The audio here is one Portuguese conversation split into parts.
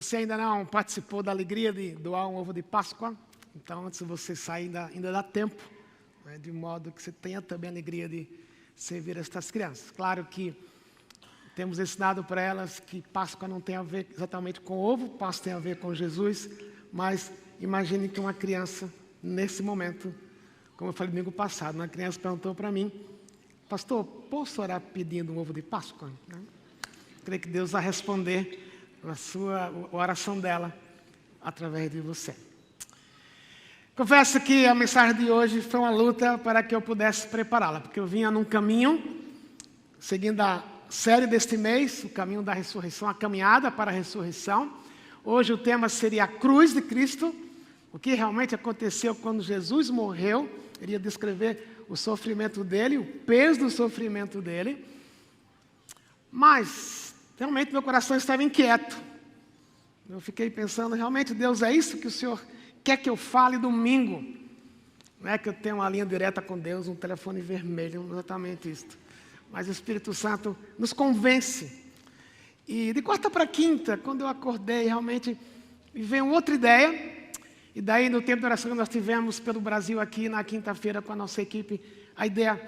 você ainda não participou da alegria de doar um ovo de Páscoa, então antes de você sair ainda dá tempo, né, de modo que você tenha também a alegria de servir estas crianças. Claro que temos ensinado para elas que Páscoa não tem a ver exatamente com ovo, Páscoa tem a ver com Jesus, mas imagine que uma criança, nesse momento, como eu falei domingo passado, uma criança perguntou para mim: pastor, posso orar pedindo um ovo de Páscoa? Creio que Deus vai responder a oração dela através de você. Confesso que a mensagem de hoje foi uma luta para que eu pudesse prepará-la, porque eu vinha num caminho, seguindo a série deste mês, o caminho da ressurreição, a caminhada para a ressurreição. Hoje o tema seria a cruz de Cristo, o que realmente aconteceu quando Jesus morreu. Eu iria descrever o sofrimento dele, o peso do sofrimento dele. Mas, realmente, meu coração estava inquieto. Eu fiquei pensando, realmente, Deus, é isso que o Senhor quer que eu fale domingo? Não é que eu tenho uma linha direta com Deus, um telefone vermelho, exatamente isso. Mas o Espírito Santo nos convence. E de quarta para quinta, quando eu acordei, realmente me veio outra ideia. E daí, no tempo de oração que nós tivemos pelo Brasil aqui, na quinta-feira, com a nossa equipe, a ideia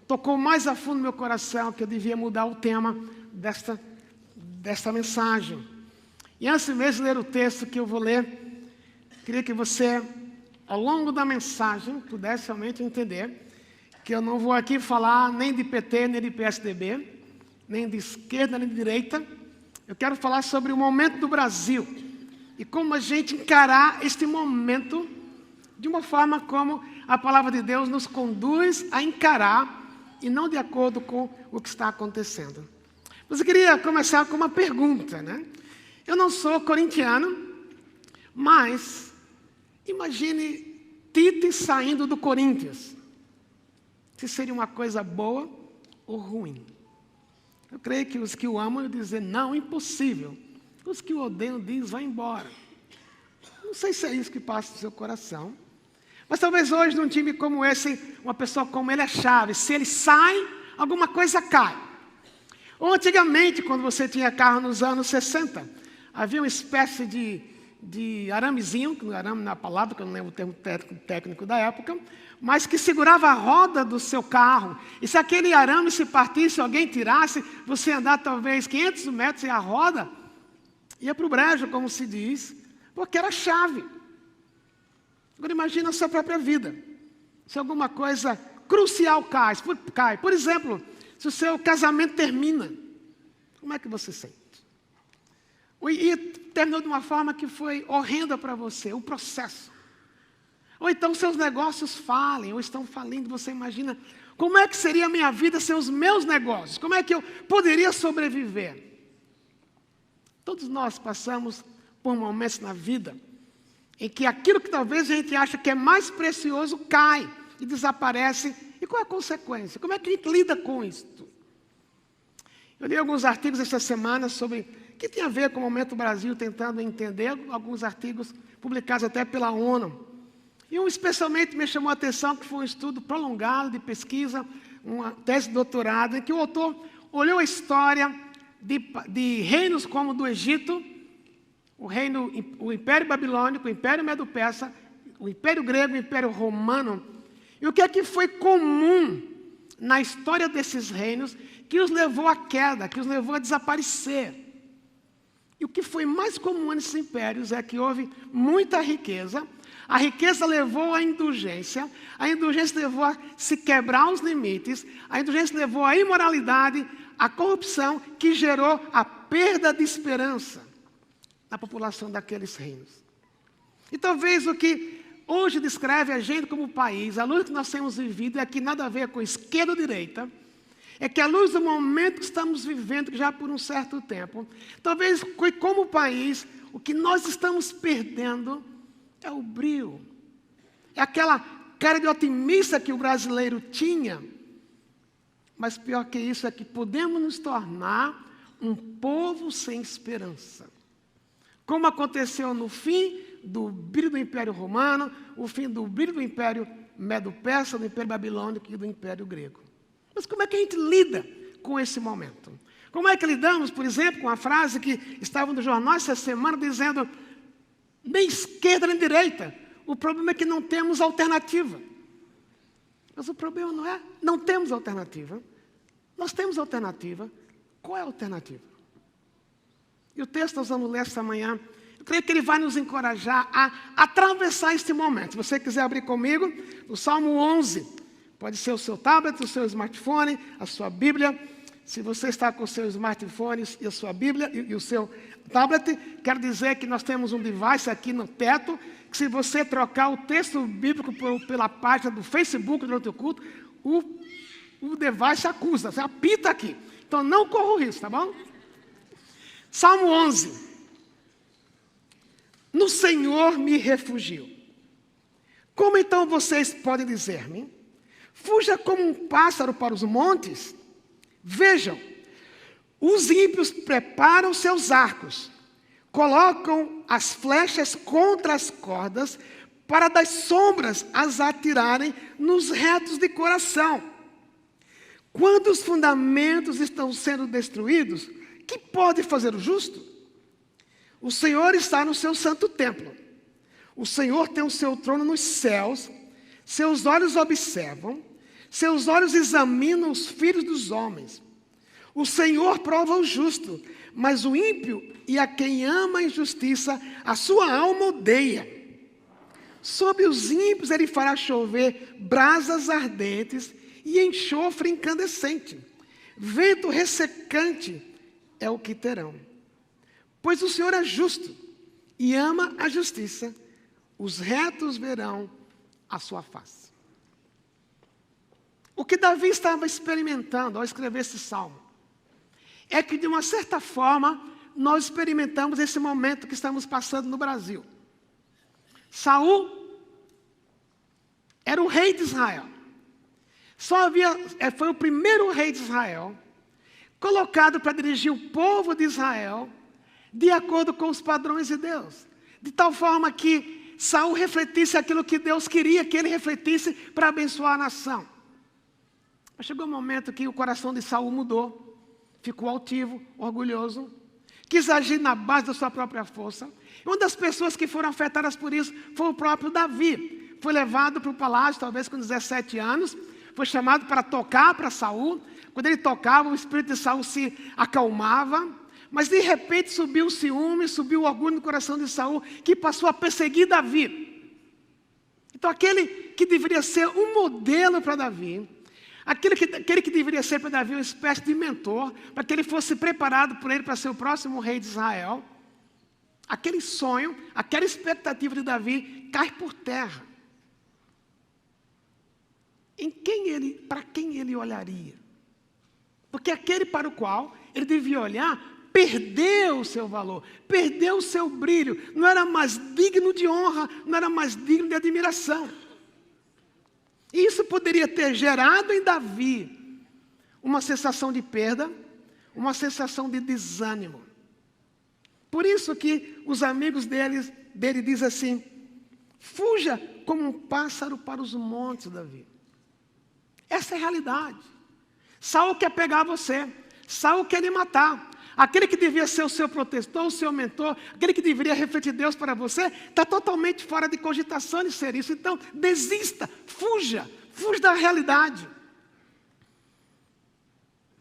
tocou mais a fundo no meu coração, que eu devia mudar o tema desta mensagem. E antes mesmo de ler o texto que eu vou ler, queria que você, ao longo da mensagem, pudesse realmente entender que eu não vou aqui falar nem de PT, nem de PSDB, nem de esquerda, nem de direita. Eu quero falar sobre o momento do Brasil e como a gente encarar este momento de uma forma como a palavra de Deus nos conduz a encarar e não de acordo com o que está acontecendo. Mas eu queria começar com uma pergunta, né? Eu não sou corintiano, mas imagine Tite saindo do Corinthians. Se seria uma coisa boa ou ruim? Eu creio que os que o amam dizem, não, impossível. Os que o odeiam dizem, vai embora. Não sei se é isso que passa no seu coração. Mas talvez hoje, num time como esse, uma pessoa como ele é chave. Se ele sai, alguma coisa cai. Ou antigamente, quando você tinha carro nos anos 60, havia uma espécie de aramezinho, arame na palavra, que eu não lembro o termo técnico da época, mas que segurava a roda do seu carro. E se aquele arame se partisse, alguém tirasse, você andar talvez 500 metros e a roda ia para o brejo, como se diz, porque era chave. Agora imagina a sua própria vida. Se alguma coisa crucial cai. Por exemplo, se o seu casamento termina, como é que você sente? E terminou de uma forma que foi horrenda para você, o processo. Ou então seus negócios falem, ou estão falindo, você imagina, como é que seria a minha vida sem os meus negócios? Como é que eu poderia sobreviver? Todos nós passamos por momentos na vida em que aquilo que talvez a gente acha que é mais precioso cai e desaparece. E qual é a consequência? Como é que a gente lida com isso? Eu li alguns artigos essa semana sobre o que tem a ver com o momento do Brasil, tentando entender, alguns artigos publicados até pela ONU. E um especialmente me chamou a atenção, que foi um estudo prolongado de pesquisa, uma tese de doutorado, em que o autor olhou a história de reinos como o do Egito, o Império Babilônico, o Império Medo-Persa, o Império Grego, o Império Romano, e o que é que foi comum na história desses reinos que os levou à queda, que os levou a desaparecer. E o que foi mais comum nesses impérios é que houve muita riqueza, a riqueza levou à indulgência, a indulgência levou a se quebrar os limites, a indulgência levou à imoralidade, à corrupção, que gerou a perda de esperança na população daqueles reinos. E talvez o que hoje descreve a gente como país, a luz que nós temos vivido, é que nada a ver com esquerda ou direita, é que a luz do momento que estamos vivendo, já por um certo tempo, talvez como país, o que nós estamos perdendo é o brio. É aquela cara de otimista que o brasileiro tinha, mas pior que isso é que podemos nos tornar um povo sem esperança. Como aconteceu no fim do brilho do Império Romano, o fim do brilho do Império Medo-Persa, do Império Babilônico e do Império Grego. Mas como é que a gente lida com esse momento? Como é que lidamos, por exemplo, com a frase que estava no jornal essa semana dizendo nem esquerda nem direita. O problema é que não temos alternativa. Mas o problema não é, não temos alternativa. Nós temos alternativa. Qual é a alternativa? E o texto que nós vamos ler esta manhã, eu creio que ele vai nos encorajar a atravessar este momento. Se você quiser abrir comigo, no Salmo 11, pode ser o seu tablet, o seu smartphone, a sua Bíblia. Se você está com o seu smartphone e a sua Bíblia e o seu tablet, quero dizer que nós temos um device aqui no teto, que se você trocar o texto bíblico pela página do Facebook do outro culto, o device acusa, você apita aqui. Então não corra o risco, tá bom? Salmo 11. No Senhor me refugio. Como então vocês podem dizer-me? Fuja como um pássaro para os montes. Vejam, os ímpios preparam seus arcos, colocam as flechas contra as cordas, para das sombras as atirarem nos retos de coração. Quando os fundamentos estão sendo destruídos, que pode fazer o justo? O Senhor está no seu santo templo. O Senhor tem o seu trono nos céus, seus olhos observam, seus olhos examinam os filhos dos homens. O Senhor prova o justo, mas o ímpio e a quem ama a injustiça, a sua alma odeia. Sobre os ímpios ele fará chover brasas ardentes e enxofre incandescente. Vento ressecante é o que terão. Pois o Senhor é justo e ama a justiça. Os retos verão a sua face. O que Davi estava experimentando ao escrever esse salmo é que, de uma certa forma, nós experimentamos esse momento que estamos passando no Brasil. Saul era o rei de Israel. Foi o primeiro rei de Israel, colocado para dirigir o povo de Israel de acordo com os padrões de Deus. De tal forma que Saul refletisse aquilo que Deus queria que ele refletisse para abençoar a nação. Mas chegou um momento que o coração de Saul mudou, ficou altivo, orgulhoso, quis agir na base da sua própria força. E uma das pessoas que foram afetadas por isso foi o próprio Davi. Foi levado para o palácio, talvez com 17 anos, foi chamado para tocar para Saul. Quando ele tocava, o espírito de Saul se acalmava, mas de repente subiu o ciúme, subiu o orgulho no coração de Saul, que passou a perseguir Davi. Então aquele que deveria ser um modelo para Davi, aquele que deveria ser para Davi uma espécie de mentor, para que ele fosse preparado por ele para ser o próximo rei de Israel, aquele sonho, aquela expectativa de Davi cai por terra. Para quem ele olharia? Porque aquele para o qual ele devia olhar perdeu o seu valor, perdeu o seu brilho, não era mais digno de honra, não era mais digno de admiração. E isso poderia ter gerado em Davi uma sensação de perda, uma sensação de desânimo. Por isso que os amigos dele dizem assim: fuja como um pássaro para os montes, Davi. Essa é a realidade. Saul quer pegar você, Saul quer lhe matar. Aquele que devia ser o seu protetor, o seu mentor, aquele que deveria refletir Deus para você, está totalmente fora de cogitação de ser isso. Então, desista, fuja da realidade.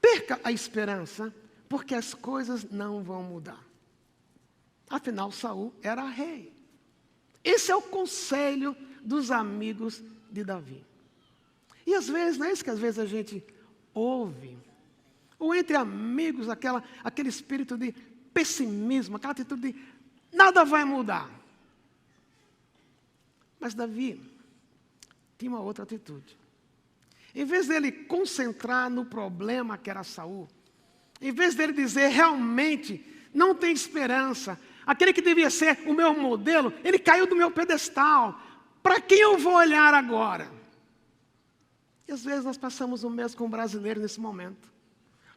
Perca a esperança, porque as coisas não vão mudar. Afinal, Saul era rei. Esse é o conselho dos amigos de Davi. E às vezes, não é isso que às vezes a gente ouve, ou entre amigos, aquele espírito de pessimismo, aquela atitude de nada vai mudar. Mas Davi tinha uma outra atitude. Em vez dele concentrar no problema que era Saul, em vez dele dizer realmente não tem esperança, aquele que devia ser o meu modelo, ele caiu do meu pedestal, para quem eu vou olhar agora? E às vezes nós passamos o mesmo com o brasileiro nesse momento.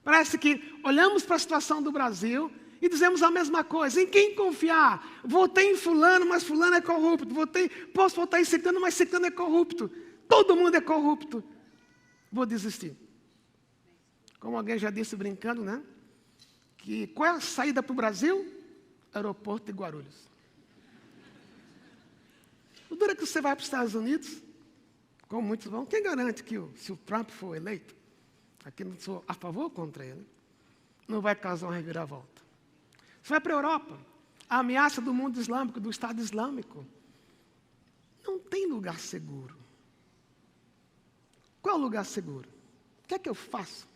Parece que olhamos para a situação do Brasil e dizemos a mesma coisa. Em quem confiar? Votei em fulano, mas fulano é corrupto. Posso votar em ciclano, mas ciclano é corrupto. Todo mundo é corrupto. Vou desistir. Como alguém já disse brincando, né? que qual é a saída para o Brasil? Aeroporto de Guarulhos. O duro é que você vai para os Estados Unidos, como muitos vão, quem garante que se o Trump for eleito, aqui não sou a favor ou contra ele, não vai causar uma reviravolta. Você vai para a Europa, a ameaça do mundo islâmico, do Estado Islâmico, não tem lugar seguro. Qual é o lugar seguro? O que é que eu faço?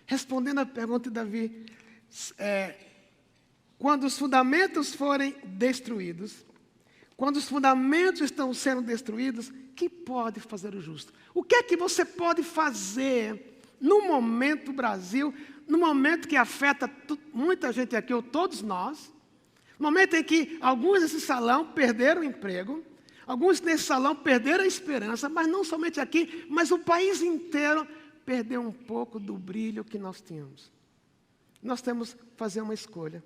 Respondendo à pergunta de Davi, quando os fundamentos forem destruídos, quando os fundamentos estão sendo destruídos, que pode fazer o justo? O que é que você pode fazer no momento Brasil, no momento que afeta muita gente aqui, ou todos nós, no momento em que alguns nesse salão perderam o emprego, alguns nesse salão perderam a esperança, mas não somente aqui, mas o país inteiro perdeu um pouco do brilho que nós tínhamos. Nós temos que fazer uma escolha.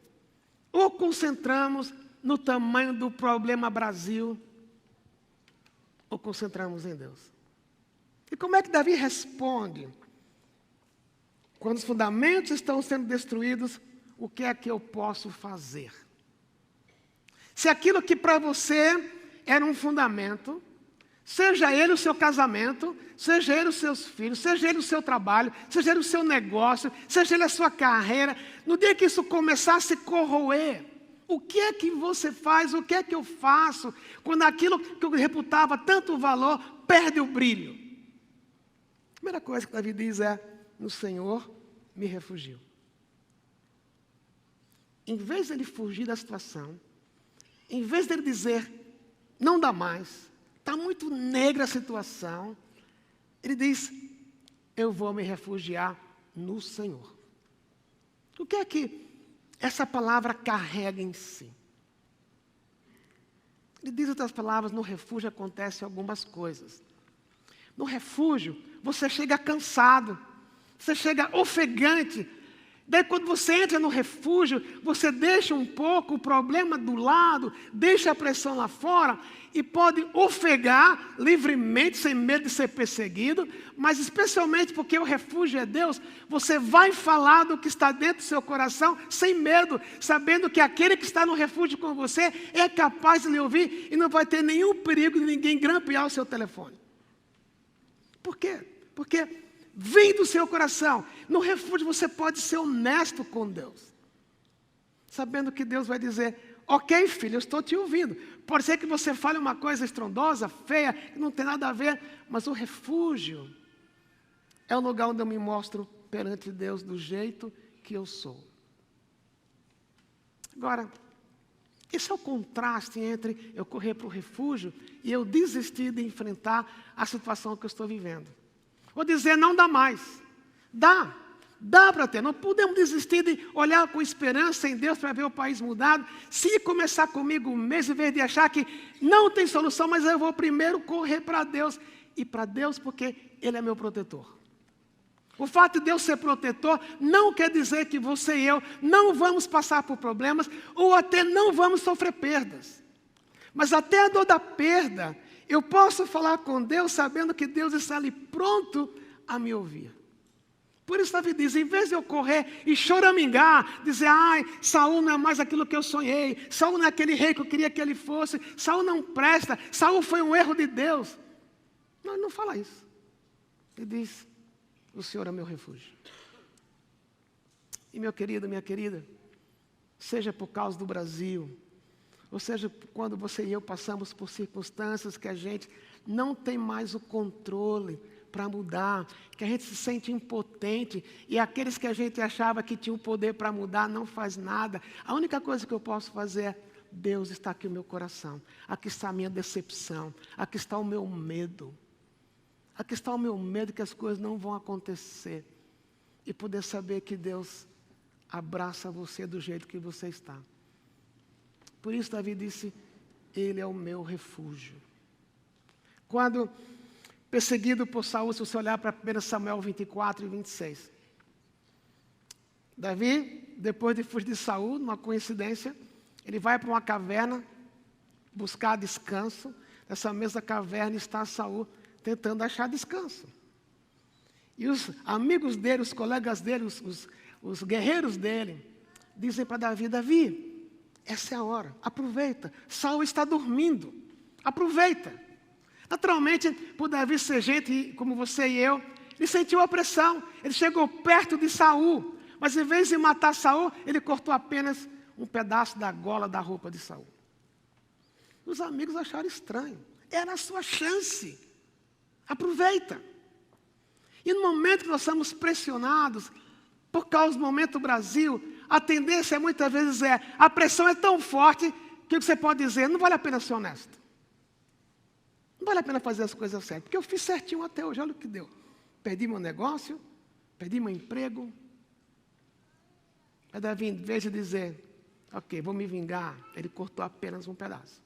Ou concentramos no tamanho do problema Brasil, ou concentramos em Deus. E como é que Davi responde? Quando os fundamentos estão sendo destruídos, o que é que eu posso fazer? Se aquilo que para você era um fundamento, seja ele o seu casamento, seja ele os seus filhos, seja ele o seu trabalho, seja ele o seu negócio, seja ele a sua carreira, no dia que isso começar a se corroer, o que é que você faz, o que é que eu faço, quando aquilo que eu reputava tanto valor, perde o brilho? A primeira coisa que Davi diz é, no Senhor me refugio. Em vez de ele fugir da situação, em vez de ele dizer, não dá mais, está muito negra a situação, ele diz, eu vou me refugiar no Senhor. O que é que essa palavra carrega em si? Ele diz outras palavras, no refúgio acontecem algumas coisas. No refúgio, você chega cansado, você chega ofegante. Daí quando você entra no refúgio, você deixa um pouco o problema do lado, deixa a pressão lá fora e pode ofegar livremente, sem medo de ser perseguido, mas especialmente porque o refúgio é Deus, você vai falar do que está dentro do seu coração sem medo, sabendo que aquele que está no refúgio com você é capaz de lhe ouvir e não vai ter nenhum perigo de ninguém grampear o seu telefone. Por quê? Porque vem do seu coração. No refúgio você pode ser honesto com Deus. Sabendo que Deus vai dizer, ok filho, eu estou te ouvindo. Pode ser que você fale uma coisa estrondosa, feia, que não tem nada a ver. Mas o refúgio é o lugar onde eu me mostro perante Deus do jeito que eu sou. Agora, esse é o contraste entre eu correr para o refúgio e eu desistir de enfrentar a situação que eu estou vivendo. Vou dizer, não dá mais. Dá para ter. Não podemos desistir de olhar com esperança em Deus para ver o país mudado. Se começar comigo mesmo, em vez de achar que não tem solução, mas eu vou primeiro correr para Deus. E para Deus porque Ele é meu protetor. O fato de Deus ser protetor não quer dizer que você e eu não vamos passar por problemas ou até não vamos sofrer perdas. Mas até a dor da perda, eu posso falar com Deus sabendo que Deus está ali pronto a me ouvir. Por isso Davi diz, em vez de eu correr e choramingar, dizer, ai, Saul não é mais aquilo que eu sonhei, Saul não é aquele rei que eu queria que ele fosse, Saul não presta, Saul foi um erro de Deus. Não, ele não fala isso. Ele diz, o Senhor é meu refúgio. E meu querido, minha querida, seja por causa do Brasil, ou seja, quando você e eu passamos por circunstâncias que a gente não tem mais o controle para mudar, que a gente se sente impotente, e aqueles que a gente achava que tinham o poder para mudar não faz nada. A única coisa que eu posso fazer é, Deus está aqui no meu coração, aqui está a minha decepção, aqui está o meu medo, aqui está o meu medo que as coisas não vão acontecer, e poder saber que Deus abraça você do jeito que você está. Por isso Davi disse, Ele é o meu refúgio. Quando perseguido por Saul, se você olhar para 1 Samuel 24 e 26. Davi, depois de fugir de Saul, numa coincidência, ele vai para uma caverna buscar descanso. Nessa mesma caverna está Saul tentando achar descanso. E os amigos dele, os colegas dele, os guerreiros dele, dizem para Davi: Davi, essa é a hora, aproveita. Saul está dormindo, aproveita. Naturalmente, por Davi ser gente como você e eu, ele sentiu a pressão. Ele chegou perto de Saul, mas em vez de matar Saul, ele cortou apenas um pedaço da gola da roupa de Saul. Os amigos acharam estranho. Era a sua chance. Aproveita. E no momento que nós somos pressionados, por causa do momento Brasil, a tendência muitas vezes a pressão é tão forte que você pode dizer: não vale a pena ser honesto. Não vale a pena fazer as coisas certas, porque eu fiz certinho até hoje, olha o que deu. Perdi meu negócio, perdi meu emprego. Mas Davi, em vez de dizer: ok, vou me vingar, ele cortou apenas um pedaço.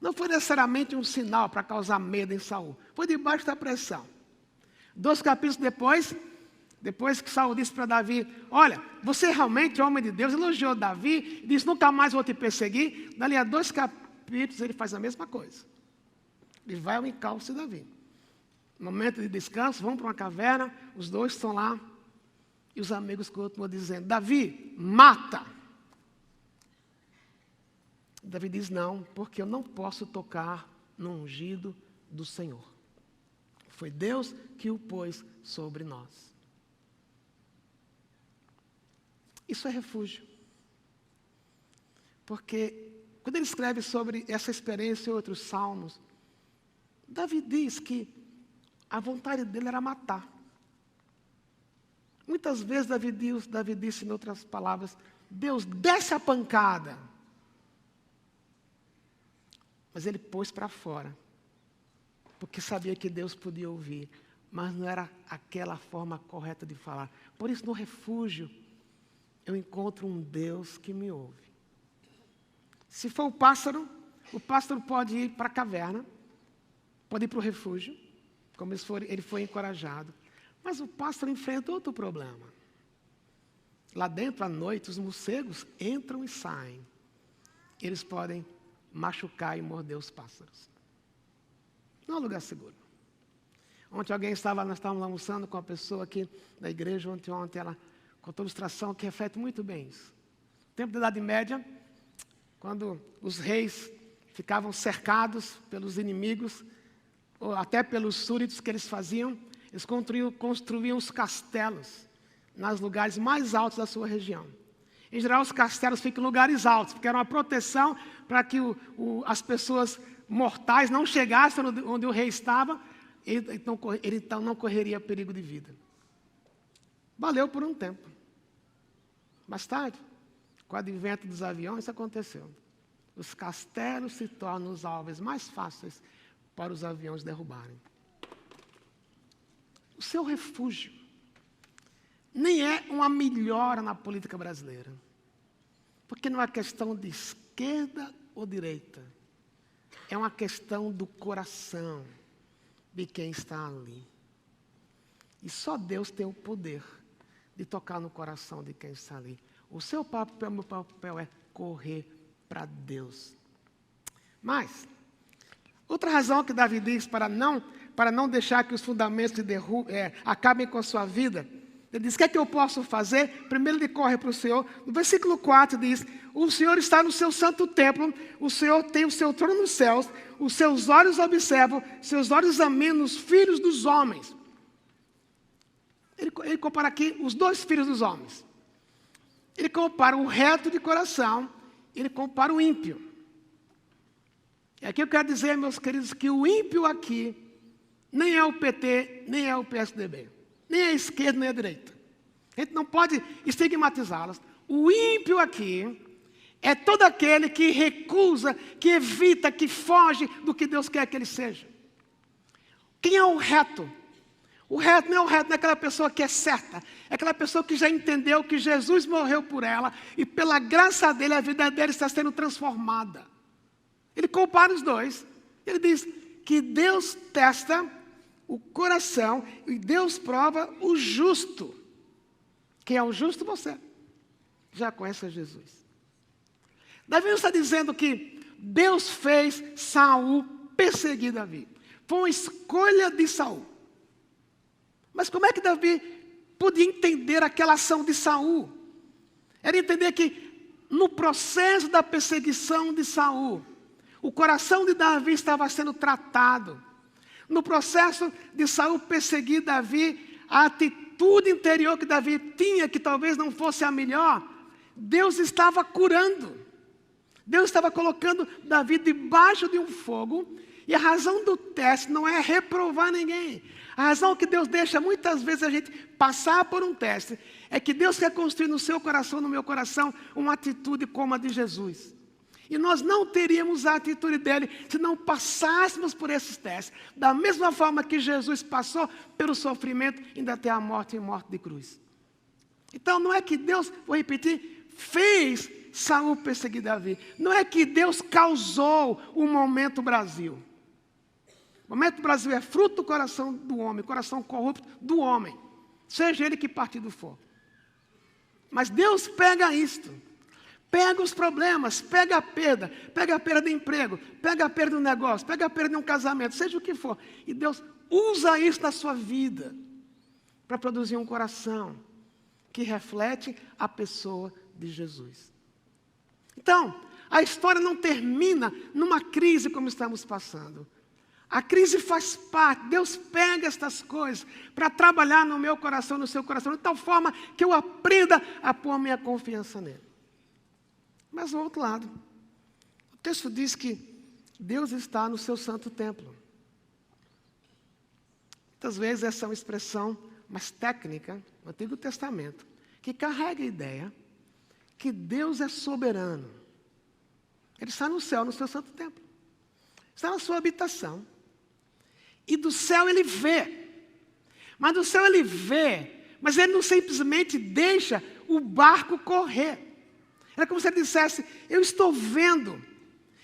Não foi necessariamente um sinal para causar medo em Saul. Foi debaixo da pressão. 2 capítulos depois que Saul disse para Davi: olha, você realmente é homem de Deus, elogiou Davi, disse: nunca mais vou te perseguir. Dali a 2 capítulos ele faz a mesma coisa. Ele vai ao encalço de Davi. No momento de descanso, vão para uma caverna, os dois estão lá, e os amigos continuam dizendo: Davi, mata. Davi diz: não, porque eu não posso tocar no ungido do Senhor. Foi Deus que o pôs sobre nós. Isso é refúgio. Porque quando ele escreve sobre essa experiência em outros salmos, Davi diz que a vontade dele era matar. Muitas vezes Davi disse, em outras palavras: Deus, desce a pancada. Mas ele pôs para fora, porque sabia que Deus podia ouvir, mas não era aquela forma correta de falar. Por isso, no refúgio, eu encontro um Deus que me ouve. Se for o pássaro pode ir para a caverna, pode ir para o refúgio, como ele foi encorajado. Mas o pássaro enfrenta outro problema. Lá dentro, à noite, os morcegos entram e saem. Eles podem machucar e morder os pássaros. Não é um lugar seguro. Nós estávamos almoçando com uma pessoa aqui da igreja, ontem ela contou uma ilustração que reflete muito bem isso. No tempo da Idade Média, quando os reis ficavam cercados pelos inimigos, ou até pelos súditos que eles faziam, eles construíam os castelos nos lugares mais altos da sua região. Em geral, os castelos ficam em lugares altos, porque era uma proteção para que as pessoas mortais não chegassem onde o rei estava, ele então não correria perigo de vida. Valeu por um tempo. Mais tarde, com o advento dos aviões, isso aconteceu. Os castelos se tornam os alvos mais fáceis para os aviões derrubarem. O seu refúgio nem é uma melhora na política brasileira. Porque não é questão de esquerda ou direita. É uma questão do coração de quem está ali. E só Deus tem o poder de tocar no coração de quem está ali. O seu papel, meu papel é correr para Deus. Mas, outra razão que Davi diz para não deixar que os fundamentos acabem com a sua vida, ele diz: o que é que eu posso fazer? Primeiro ele corre para o Senhor. No versículo 4 diz: o Senhor está no seu santo templo, o Senhor tem o seu trono nos céus, os seus olhos observam, seus olhos examinam os filhos dos homens. Ele compara aqui os dois filhos dos homens. Ele compara o reto de coração, ele compara o ímpio. E aqui eu quero dizer, meus queridos, que o ímpio aqui nem é o PT, nem é o PSDB. Nem a esquerda, nem a direita. A gente não pode estigmatizá-las. O ímpio aqui é todo aquele que recusa, que evita, que foge do que Deus quer que ele seja. Quem é o reto? O reto não é aquela pessoa que é certa. É aquela pessoa que já entendeu que Jesus morreu por ela e pela graça dele, a vida dele está sendo transformada. Ele compara os dois. Ele diz que Deus testa o coração e Deus prova o justo. Quem é o justo? Você. Já conhece Jesus. Davi está dizendo que Deus fez Saul perseguir Davi. Foi uma escolha de Saul. Mas como é que Davi podia entender aquela ação de Saul? Era entender que no processo da perseguição de Saul, o coração de Davi estava sendo tratado. No processo de Saul perseguir Davi, a atitude interior que Davi tinha, que talvez não fosse a melhor, Deus estava curando. Deus estava colocando Davi debaixo de um fogo, e a razão do teste não é reprovar ninguém. A razão que Deus deixa muitas vezes a gente passar por um teste é que Deus quer construir no seu coração, no meu coração, uma atitude como a de Jesus. E nós não teríamos a atitude dele se não passássemos por esses testes. Da mesma forma que Jesus passou pelo sofrimento, ainda até a morte e morte de cruz. Então não é que Deus, vou repetir, fez Saul perseguir Davi. Não é que Deus causou o momento Brasil. O momento Brasil é fruto do coração do homem, coração corrupto do homem. Seja ele que partido for. Mas Deus pega isto. Pega os problemas, pega a perda de emprego, pega a perda do negócio, pega a perda de um casamento, seja o que for. E Deus usa isso na sua vida para produzir um coração que reflete a pessoa de Jesus. Então, a história não termina numa crise como estamos passando. A crise faz parte, Deus pega estas coisas para trabalhar no meu coração, no seu coração, de tal forma que eu aprenda a pôr a minha confiança nele. Mas do outro lado, o texto diz que Deus está no seu santo templo. Muitas vezes essa é uma expressão mais técnica, no Antigo Testamento, que carrega a ideia que Deus é soberano. Ele está no céu, no seu santo templo. Está na sua habitação. E do céu ele vê. Mas do céu ele vê, mas ele não simplesmente deixa o barco correr. É como se ele dissesse, eu estou vendo,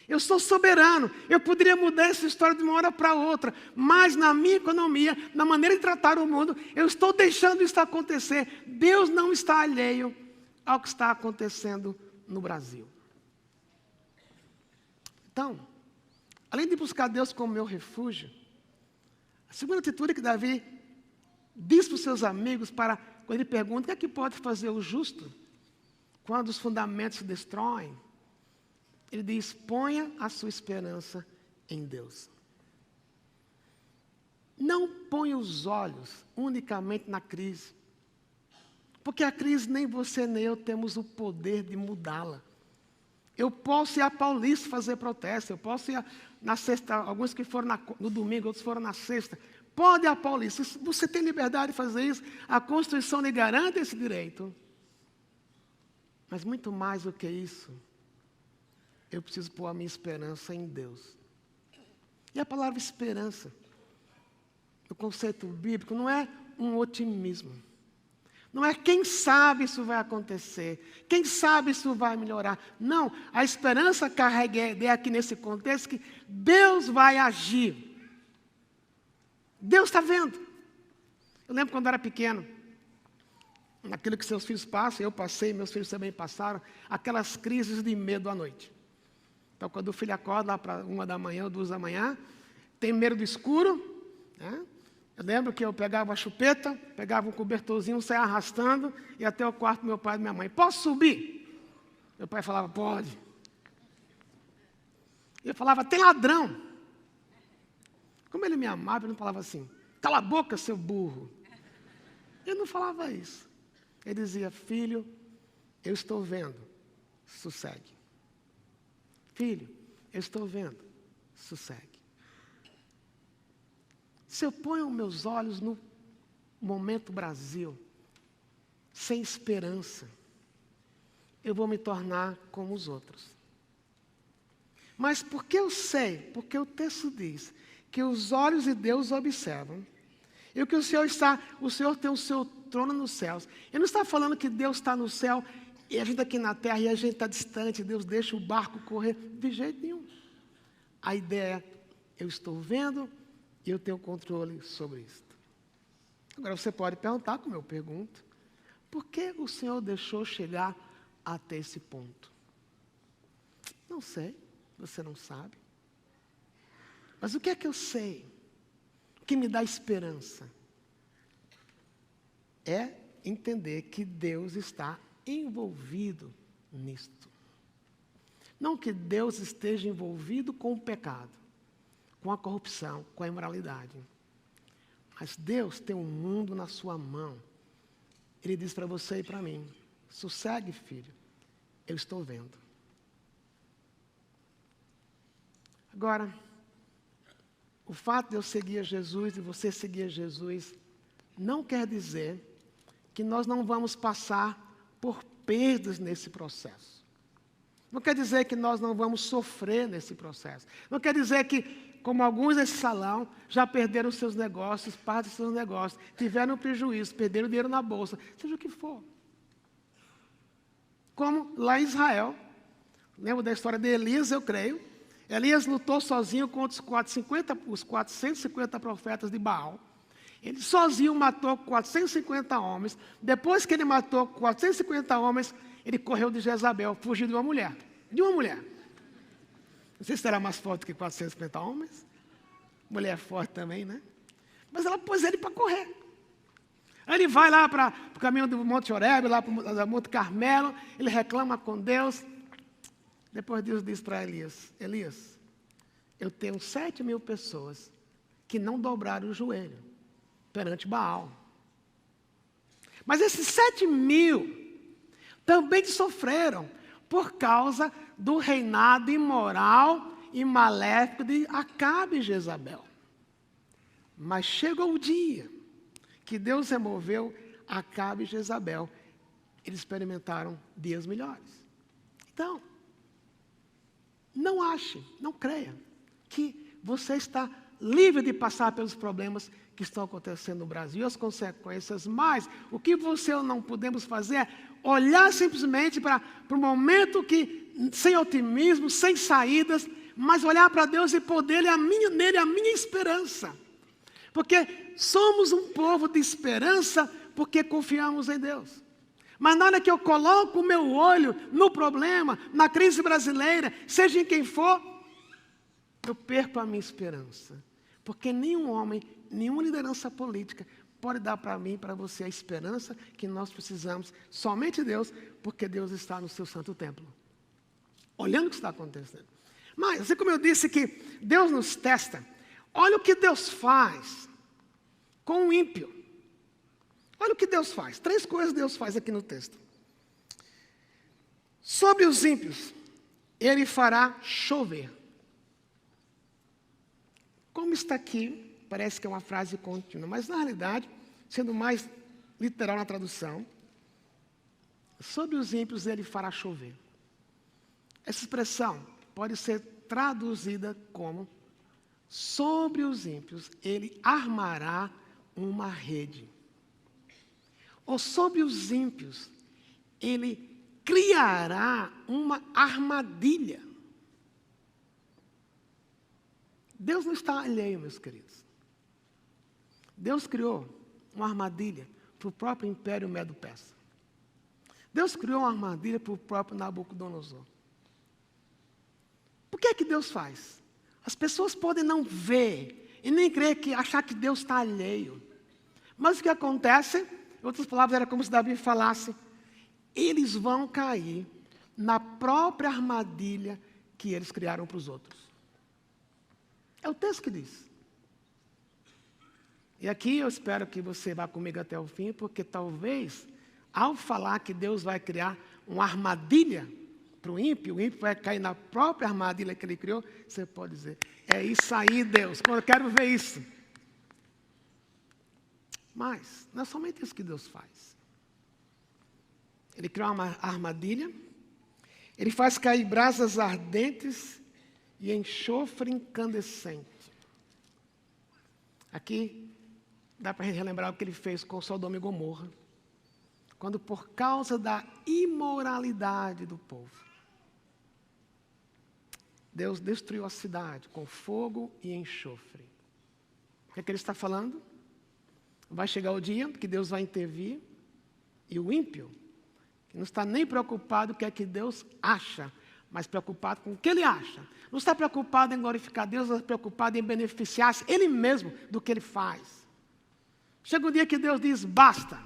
eu sou soberano, eu poderia mudar essa história de uma hora para outra, mas na minha economia, na maneira de tratar o mundo, eu estou deixando isso acontecer. Deus não está alheio ao que está acontecendo no Brasil. Então, além de buscar Deus como meu refúgio, a segunda atitude que Davi diz para os seus amigos, quando ele pergunta, o que é que pode fazer o justo quando os fundamentos se destroem? Ele diz, ponha a sua esperança em Deus. Não ponha os olhos unicamente na crise. Porque a crise nem você nem eu temos o poder de mudá-la. Eu posso ir à Paulista fazer protesto, eu posso ir na sexta, alguns que foram no domingo, outros foram na sexta. Pode ir à Paulista, você tem liberdade de fazer isso, a Constituição lhe garante esse direito. Mas muito mais do que isso, eu preciso pôr a minha esperança em Deus. E a palavra esperança, o conceito bíblico, não é um otimismo. Não é quem sabe isso vai acontecer, quem sabe isso vai melhorar. Não, a esperança carrega a ideia aqui nesse contexto que Deus vai agir. Deus está vendo. Eu lembro quando eu era pequeno, naquilo que seus filhos passam, eu passei, meus filhos também passaram, aquelas crises de medo à noite. Então, quando o filho acorda lá para 1 da manhã ou 2 da manhã, tem medo do escuro, né? Eu lembro que eu pegava a chupeta, pegava um cobertorzinho, saia arrastando, e até o quarto do meu pai e da minha mãe. Posso subir? Meu pai falava, pode. Eu falava, tem ladrão. Como ele me amava, ele não falava assim, cala a boca, seu burro. Ele não falava isso. Ele dizia, filho, eu estou vendo, sossegue. Filho, eu estou vendo, sossegue. Se eu ponho meus olhos no momento Brasil, sem esperança, eu vou me tornar como os outros. Mas porque eu sei, porque o texto diz que os olhos de Deus observam, e que o Senhor tem o seu trono nos céus. Ele não está falando que Deus está no céu e a gente aqui na terra e a gente está distante, Deus deixa o barco correr, de jeito nenhum. A ideia é, eu estou vendo e eu tenho controle sobre isso. Agora você pode perguntar, como eu pergunto, por que o Senhor deixou chegar até esse ponto? Não sei, você não sabe. Mas o que é que eu sei? O que me dá esperança? É entender que Deus está envolvido nisto. Não que Deus esteja envolvido com o pecado, com a corrupção, com a imoralidade. Mas Deus tem um mundo na sua mão. Ele diz para você e para mim: sossegue, filho, eu estou vendo. Agora, o fato de eu seguir a Jesus e você seguir a Jesus não quer dizer que nós não vamos passar por perdas nesse processo. Não quer dizer que nós não vamos sofrer nesse processo. Não quer dizer que, como alguns nesse salão, já perderam seus negócios, parte dos seus negócios, tiveram prejuízo, perderam dinheiro na bolsa, seja o que for. Como lá em Israel, lembro da história de Elias, eu creio. Elias lutou sozinho contra os 450 profetas de Baal. Ele sozinho matou 450 homens. Depois que ele matou 450 homens, ele correu de Jezabel, fugiu de uma mulher. De uma mulher. Não sei se será mais forte que 450 homens. Mulher forte também, né? Mas ela pôs ele para correr. Aí ele vai lá para o caminho do Monte Horebe, lá para o Monte Carmelo. Ele reclama com Deus. Depois Deus diz para Elias: Elias, eu tenho 7.000 pessoas que não dobraram o joelho perante Baal. Mas esses 7.000 também sofreram por causa do reinado imoral e maléfico de Acabe e Jezabel. Mas chegou o dia que Deus removeu Acabe e Jezabel. Eles experimentaram dias melhores. Então, não ache, não creia que você está livre de passar pelos problemas que estão acontecendo no Brasil, as consequências, mas o que você ou não podemos fazer é olhar simplesmente para o momento que, sem otimismo, sem saídas, mas olhar para Deus e pôr nele a minha esperança. Porque somos um povo de esperança porque confiamos em Deus. Mas na hora que eu coloco o meu olho no problema, na crise brasileira, seja em quem for, eu perco a minha esperança. Porque nenhum homem, nenhuma liderança política pode dar para mim e para você a esperança que nós precisamos, somente Deus, porque Deus está no seu santo templo. Olhando o que está acontecendo. Mas, assim como eu disse que Deus nos testa, olha o que Deus faz com o ímpio. Olha o que Deus faz. 3 coisas Deus faz aqui no texto. Sobre os ímpios, Ele fará chover. Como está aqui, parece que é uma frase contínua, mas na realidade, sendo mais literal na tradução, sobre os ímpios Ele fará chover. Essa expressão pode ser traduzida como: sobre os ímpios Ele armará uma rede. Ou sobre os ímpios, Ele criará uma armadilha. Deus não está alheio, meus queridos. Deus criou uma armadilha para o próprio Império Medo-Persa. Deus criou uma armadilha para o próprio Nabucodonosor. Por que Deus faz? As pessoas podem não ver e nem achar que Deus está alheio. Mas o que acontece... Em outras palavras, era como se Davi falasse: eles vão cair na própria armadilha que eles criaram para os outros. É o texto que diz. E aqui eu espero que você vá comigo até o fim, porque talvez, ao falar que Deus vai criar uma armadilha para o ímpio vai cair na própria armadilha que ele criou, você pode dizer: é isso aí, Deus, eu quero ver isso. Mas não é somente isso que Deus faz. Ele cria uma armadilha, Ele faz cair brasas ardentes e enxofre incandescente. Aqui dá para a gente relembrar o que Ele fez com Sodoma e Gomorra, quando por causa da imoralidade do povo, Deus destruiu a cidade com fogo e enxofre. O que é que Ele está falando? Vai chegar o dia que Deus vai intervir e o ímpio, que não está nem preocupado com o que é que Deus acha, mas preocupado com o que ele acha. Não está preocupado em glorificar Deus, mas preocupado em beneficiar-se ele mesmo do que ele faz. Chega um dia que Deus diz: basta,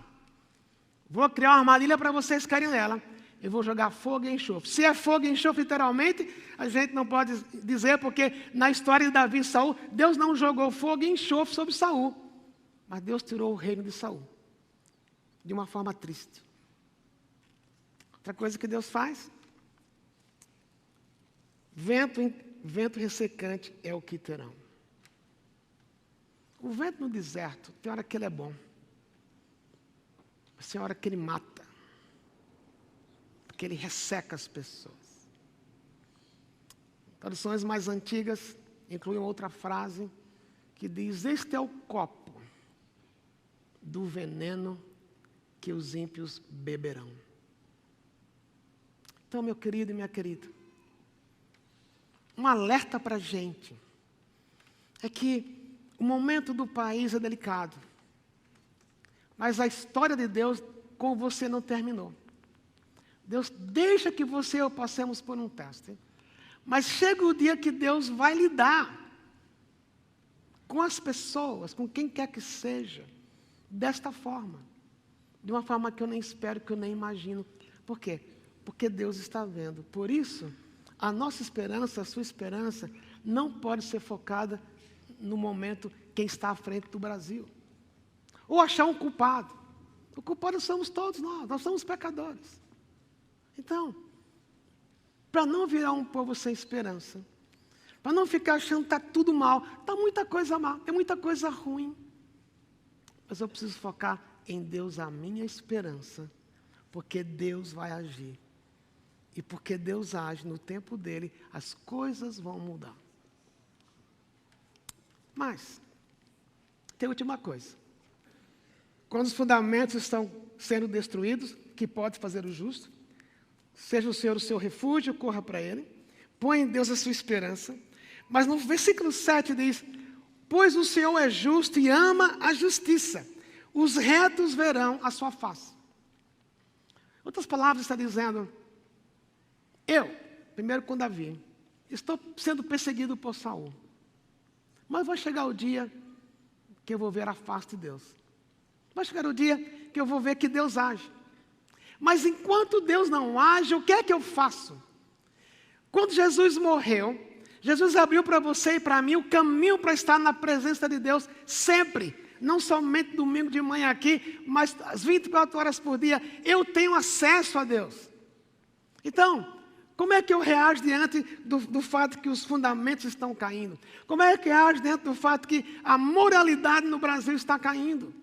Vou criar uma armadilha para vocês caírem nela. Eu vou jogar fogo e enxofre. Se é fogo e enxofre, literalmente, a gente não pode dizer, porque na história de Davi e Saul, Deus não jogou fogo e enxofre sobre Saul. Mas Deus tirou o reino de Saul. De uma forma triste. Outra coisa que Deus faz. Vento ressecante é o que terão. O vento no deserto, tem hora que ele é bom. Mas tem hora que ele mata. Porque ele resseca as pessoas. Traduções mais antigas incluem outra frase que diz: este é o copo do veneno que os ímpios beberão. Então, meu querido e minha querida, um alerta para a gente é que o momento do país é delicado, mas a história de Deus com você não terminou. Deus deixa que você e eu passemos por um teste, mas chega o dia que Deus vai lidar com as pessoas, com quem quer que seja, desta forma, de uma forma que eu nem espero, que eu nem imagino. Por quê? Porque Deus está vendo. Por isso, a nossa esperança, a sua esperança, não pode ser focada no momento quem está à frente do Brasil. Ou achar um culpado. O culpado somos todos nós somos pecadores. Então, para não virar um povo sem esperança, para não ficar achando que está tudo mal, está muita coisa mal, tem muita coisa ruim. Mas eu preciso focar em Deus, a minha esperança, porque Deus vai agir. E porque Deus age no tempo dele, as coisas vão mudar. Mas, tem a última coisa. Quando os fundamentos estão sendo destruídos, que pode fazer o justo, seja o Senhor o seu refúgio, corra para ele, põe em Deus a sua esperança. Mas no versículo 7 diz: pois o Senhor é justo e ama a justiça, os retos verão a sua face. Outras palavras, está dizendo: eu, primeiro com Davi, estou sendo perseguido por Saul. Mas vai chegar o dia que eu vou ver a face de Deus. Vai chegar o dia que eu vou ver que Deus age. Mas enquanto Deus não age, o que é que eu faço? Quando Jesus morreu, Jesus abriu para você e para mim o caminho para estar na presença de Deus sempre. Não somente domingo de manhã aqui, mas as 24 horas por dia, eu tenho acesso a Deus. Então, como é que eu reajo diante do fato que os fundamentos estão caindo? Como é que eu reajo diante do fato que a moralidade no Brasil está caindo?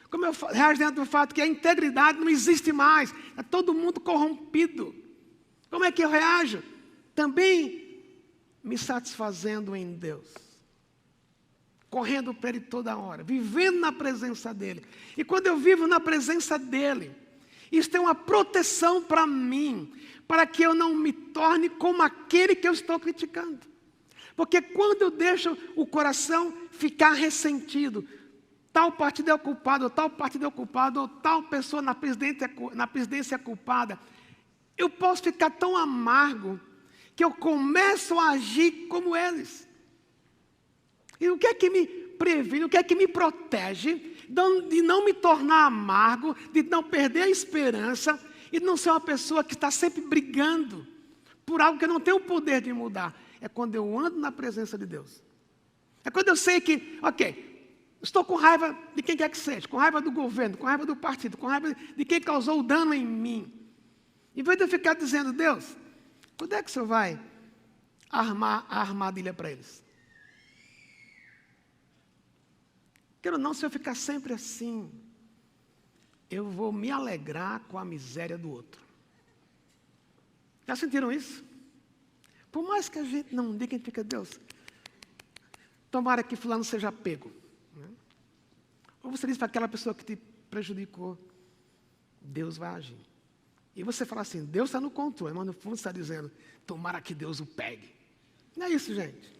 Como eu reajo diante do fato que a integridade não existe mais? Está todo mundo corrompido. Como é que eu reajo? Também me satisfazendo em Deus. Correndo para Ele toda hora. Vivendo na presença dEle. E quando eu vivo na presença dEle, isso tem uma proteção para mim, para que eu não me torne como aquele que eu estou criticando. Porque quando eu deixo o coração ficar ressentido, tal partido é culpado, ou tal partido é culpado, ou tal pessoa na presidência é culpada, eu posso ficar tão amargo que eu começo a agir como eles. E o que é que me previne, o que é que me protege de não me tornar amargo, de não perder a esperança e de não ser uma pessoa que está sempre brigando por algo que eu não tenho o poder de mudar? É quando eu ando na presença de Deus. É quando eu sei que, estou com raiva de quem quer que seja, com raiva do governo, com raiva do partido, com raiva de quem causou o dano em mim. Em vez de eu ficar dizendo: Deus, quando é que o Senhor vai armar a armadilha para eles? Quero não, se eu ficar sempre assim, eu vou me alegrar com a miséria do outro. Já sentiram isso? Por mais que a gente não diga, a gente fica: Deus, tomara que fulano seja pego. Ou você diz para aquela pessoa que te prejudicou: Deus vai agir. E você fala assim: Deus está no controle, mas no fundo você está dizendo: tomara que Deus o pegue. Não é isso, gente.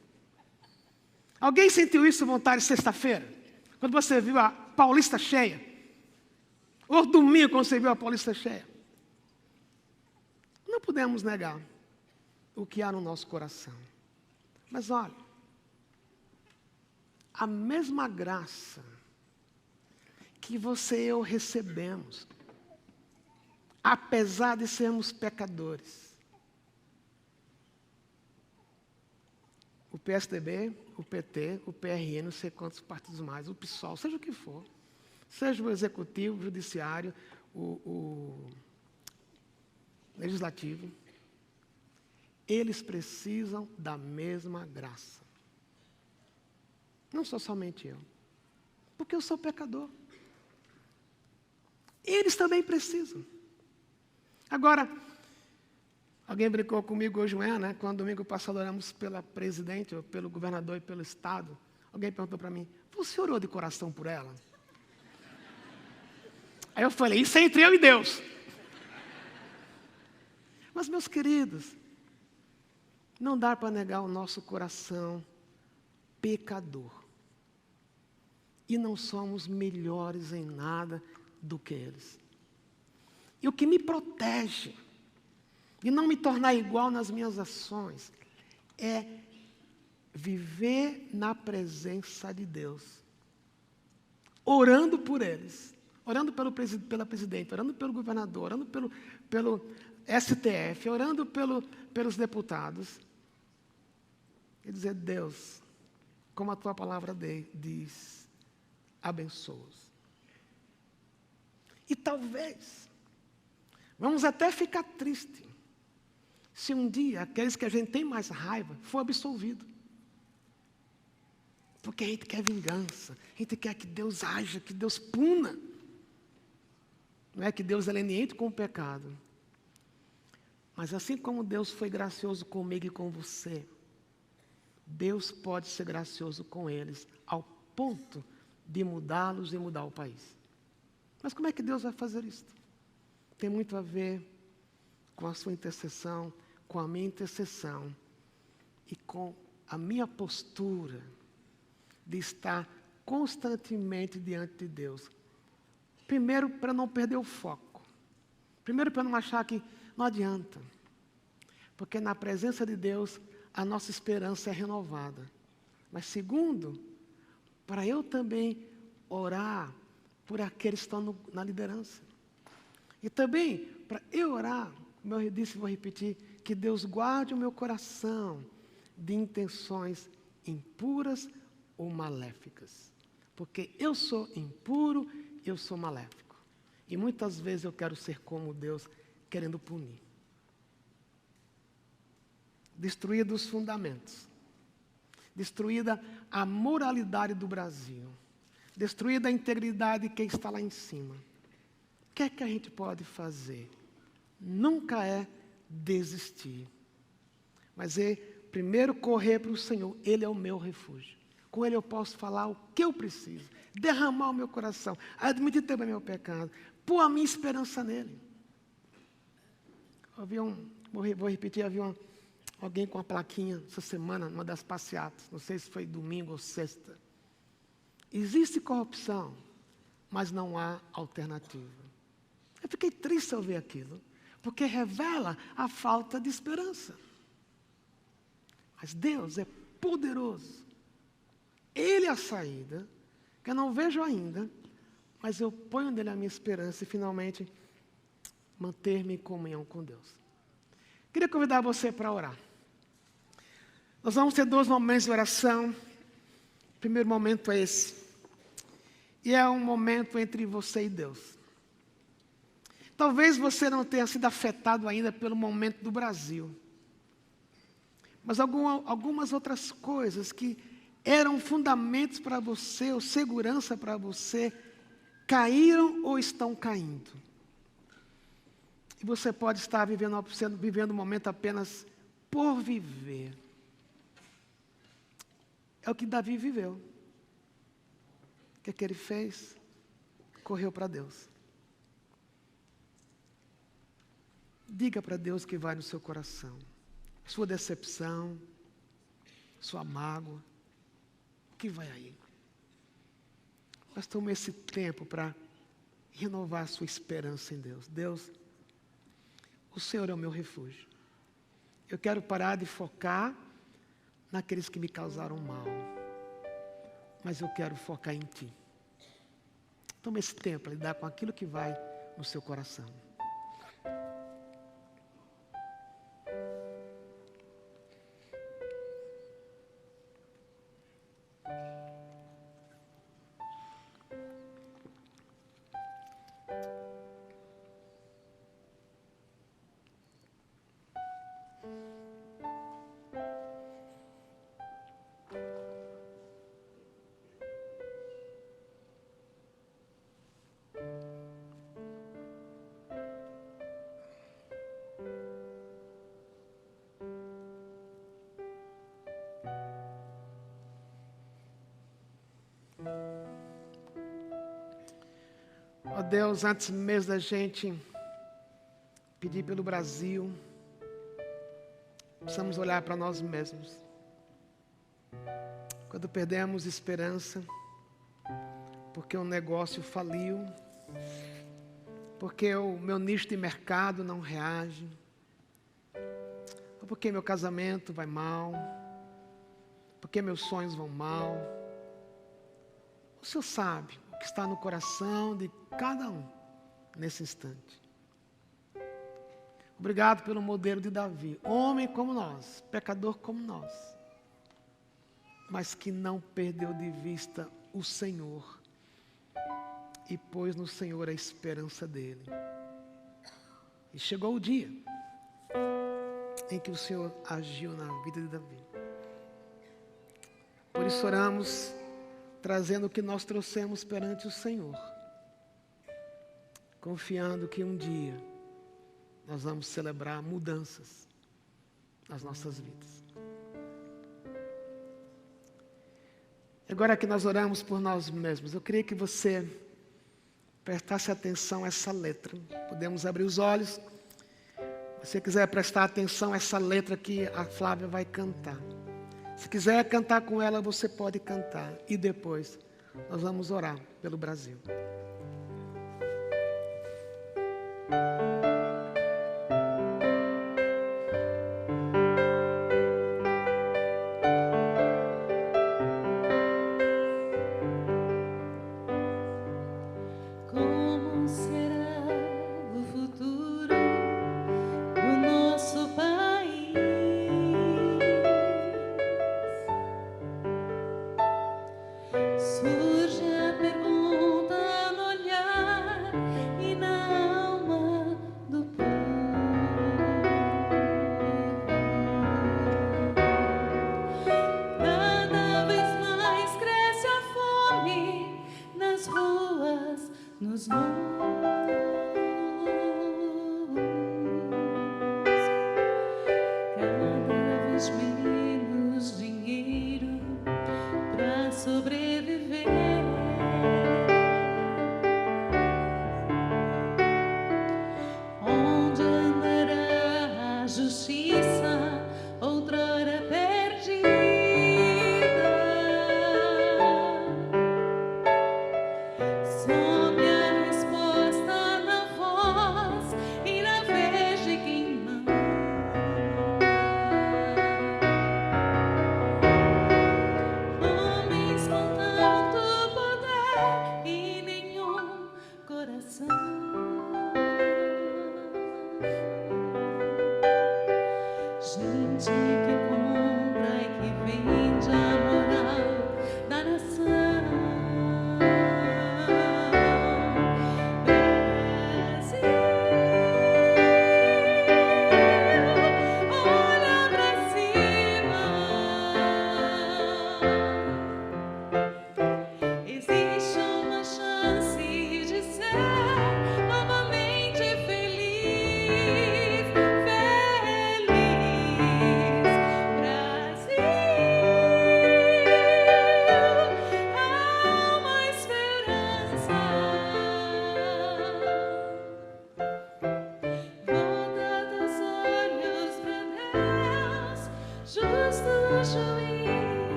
Alguém sentiu isso vontade sexta-feira? Quando você viu a Paulista cheia? Ou domingo, quando você viu a Paulista cheia? Não podemos negar o que há no nosso coração. Mas olha, a mesma graça que você e eu recebemos apesar de sermos pecadores. O PSDB, o PT, o PRN, não sei quantos partidos mais, o PSOL, seja o que for, seja o executivo, o judiciário, o legislativo, eles precisam da mesma graça. Não sou somente eu, porque eu sou pecador. Eles também precisam. Agora, alguém brincou comigo hoje de manhã, né? Quando domingo passado oramos pela presidente, ou pelo governador e pelo Estado. Alguém perguntou para mim, você orou de coração por ela? Aí eu falei, isso é entre eu e Deus. Mas, meus queridos, não dá para negar o nosso coração pecador. E não somos melhores em nada do que eles. E o que me protege de não me tornar igual nas minhas ações é viver na presença de Deus, orando por eles, orando pela presidente, orando pelo governador, orando pelo STF, orando pelos deputados, e dizer, Deus, como a tua palavra diz, abençoa-os. E talvez, vamos até ficar triste, se um dia aqueles que a gente tem mais raiva for absolvido. Porque a gente quer vingança, a gente quer que Deus haja, que Deus puna. Não é que Deus é leniente com o pecado. Mas assim como Deus foi gracioso comigo e com você, Deus pode ser gracioso com eles, ao ponto de mudá-los e mudar o país. Mas como é que Deus vai fazer isso? Tem muito a ver com a sua intercessão, com a minha intercessão e com a minha postura de estar constantemente diante de Deus. Primeiro, para não perder o foco. Primeiro, para não achar que não adianta. Porque na presença de Deus, a nossa esperança é renovada. Mas segundo, para eu também orar por aqueles que estão na liderança. E também, para eu orar, como eu disse e vou repetir, que Deus guarde o meu coração de intenções impuras ou maléficas. Porque eu sou impuro, eu sou maléfico. E muitas vezes eu quero ser como Deus, querendo punir. Destruídos os fundamentos. Destruída a moralidade do Brasil. Destruída a integridade de quem está lá em cima. O que é que a gente pode fazer? Nunca é desistir. Mas é primeiro correr para o Senhor. Ele é o meu refúgio. Com Ele eu posso falar o que eu preciso. Derramar o meu coração. Admitir também meu pecado. Pôr a minha esperança nele. Vou repetir, havia alguém com uma plaquinha essa semana, numa das passeatas. Não sei se foi domingo ou sexta. Existe corrupção, mas não há alternativa. Eu fiquei triste ao ver aquilo, porque revela a falta de esperança. Mas Deus é poderoso. Ele é a saída, que eu não vejo ainda, mas eu ponho nele a minha esperança e finalmente manter-me em comunhão com Deus. Queria convidar você para orar. Nós vamos ter 2 momentos de oração. O primeiro momento é esse. E é um momento entre você e Deus. Talvez você não tenha sido afetado ainda pelo momento do Brasil. Mas algumas outras coisas que eram fundamentos para você, ou segurança para você, caíram ou estão caindo. E você pode estar vivendo um momento apenas por viver. É o que Davi viveu. O que ele fez? Correu para Deus. Diga para Deus que vai no seu coração. Sua decepção, sua mágoa, o que vai aí? Mas tome esse tempo para renovar a sua esperança em Deus. Deus, o Senhor é o meu refúgio. Eu quero parar de focar naqueles que me causaram mal. Mas eu quero focar em Ti. Tome esse tempo para lidar com aquilo que vai no seu coração. Ó Deus, antes mesmo da gente pedir pelo Brasil, precisamos olhar para nós mesmos. Quando perdemos esperança, porque o negócio faliu, porque o meu nicho de mercado não reage, ou porque meu casamento vai mal, porque meus sonhos vão mal. O Senhor sabe o que está no coração de cada um nesse instante. Obrigado pelo modelo de Davi, homem como nós, pecador como nós, mas que não perdeu de vista o Senhor e pôs no Senhor a esperança dele. E chegou o dia em que o Senhor agiu na vida de Davi. Por isso oramos, trazendo o que nós trouxemos perante o Senhor, confiando que um dia nós vamos celebrar mudanças nas nossas vidas. Agora que nós oramos por nós mesmos, eu queria que você prestasse atenção a essa letra. Podemos abrir os olhos. Se você quiser prestar atenção a essa letra que a Flávia vai cantar. Se quiser cantar com ela, você pode cantar. E depois nós vamos orar pelo Brasil.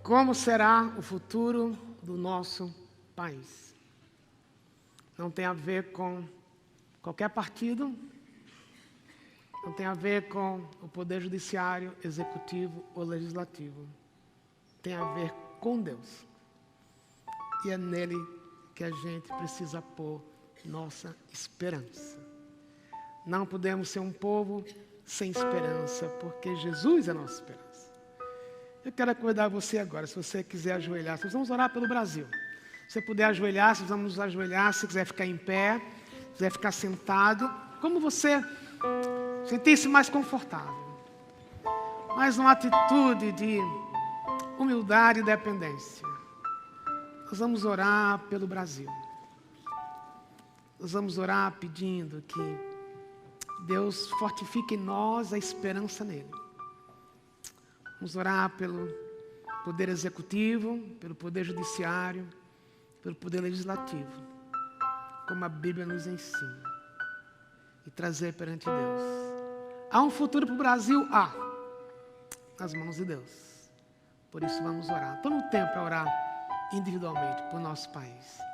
Como será o futuro do nosso país? Não tem a ver com qualquer partido, não tem a ver com o poder judiciário, executivo ou legislativo. Tem a ver com Deus. E é nele que a gente precisa pôr nossa esperança. Não podemos ser um povo sem esperança, porque Jesus é a nossa esperança. Eu quero acordar você agora, se você quiser ajoelhar. Nós vamos orar pelo Brasil. Se você puder ajoelhar, nós vamos ajoelhar. Se quiser ficar em pé, se quiser ficar sentado, como você sentir-se mais confortável. Mas uma atitude de humildade e dependência. Nós vamos orar pelo Brasil. Nós vamos orar pedindo que Deus fortifique em nós a esperança nele. Vamos orar pelo poder executivo, pelo poder judiciário, pelo poder legislativo, como a Bíblia nos ensina, e trazer perante Deus. Há um futuro para o Brasil? Há, nas mãos de Deus. Por isso vamos orar. Tome um tempo para orar individualmente por nosso país.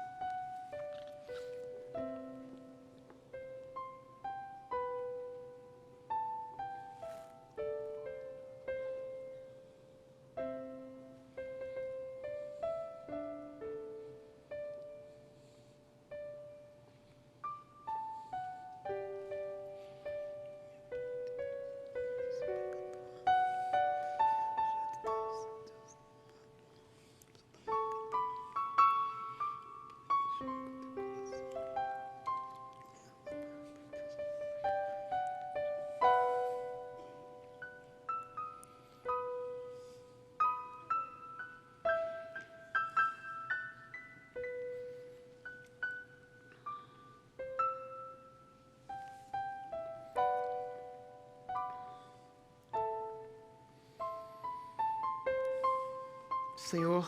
Senhor,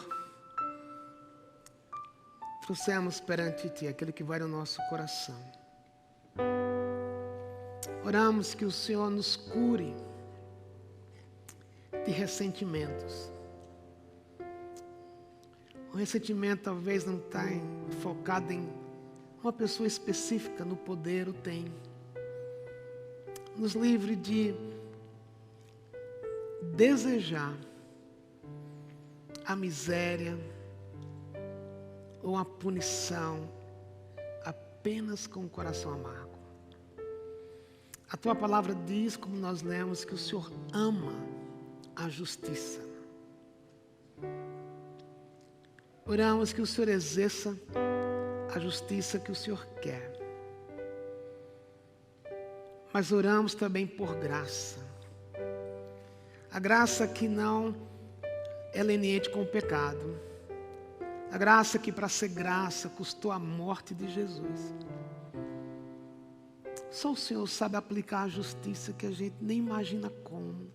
trouxemos perante Ti aquilo que vai no nosso coração. Oramos que o Senhor nos cure de ressentimentos. O ressentimento talvez não está focado em uma pessoa específica, no poder o tem. Nos livre de desejar a miséria ou a punição apenas com o coração amargo. A Tua palavra diz, como nós lemos, que o Senhor ama a justiça. Oramos que o Senhor exerça a justiça que o Senhor quer. Mas oramos também por graça. A graça que não é leniente com o pecado. A graça que, para ser graça, custou a morte de Jesus. Só o Senhor sabe aplicar a justiça que a gente nem imagina como.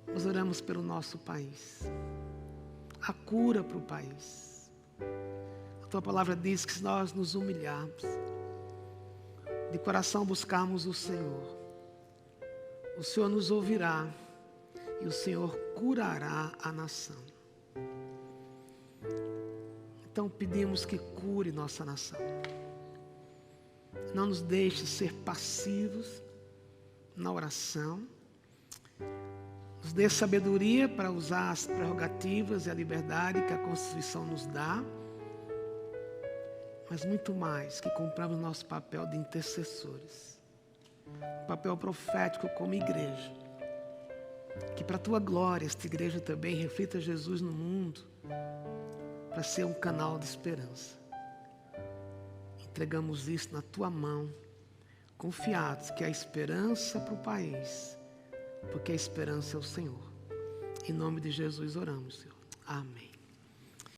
Nós oramos pelo nosso país. A cura para o país. A Tua palavra diz que se nós nos humilharmos, de coração buscarmos o Senhor nos ouvirá e o Senhor curará a nação. Então pedimos que cure nossa nação. Não nos deixe ser passivos na oração. Nos dê sabedoria para usar as prerrogativas e a liberdade que a Constituição nos dá. Mas muito mais, que cumpramos nosso papel de intercessores. Papel profético como igreja. Que para a Tua glória esta igreja também reflita Jesus no mundo, para ser um canal de esperança. Entregamos isso na Tua mão, confiados que há esperança para o país, porque a esperança é o Senhor. Em nome de Jesus oramos, Senhor. Amém.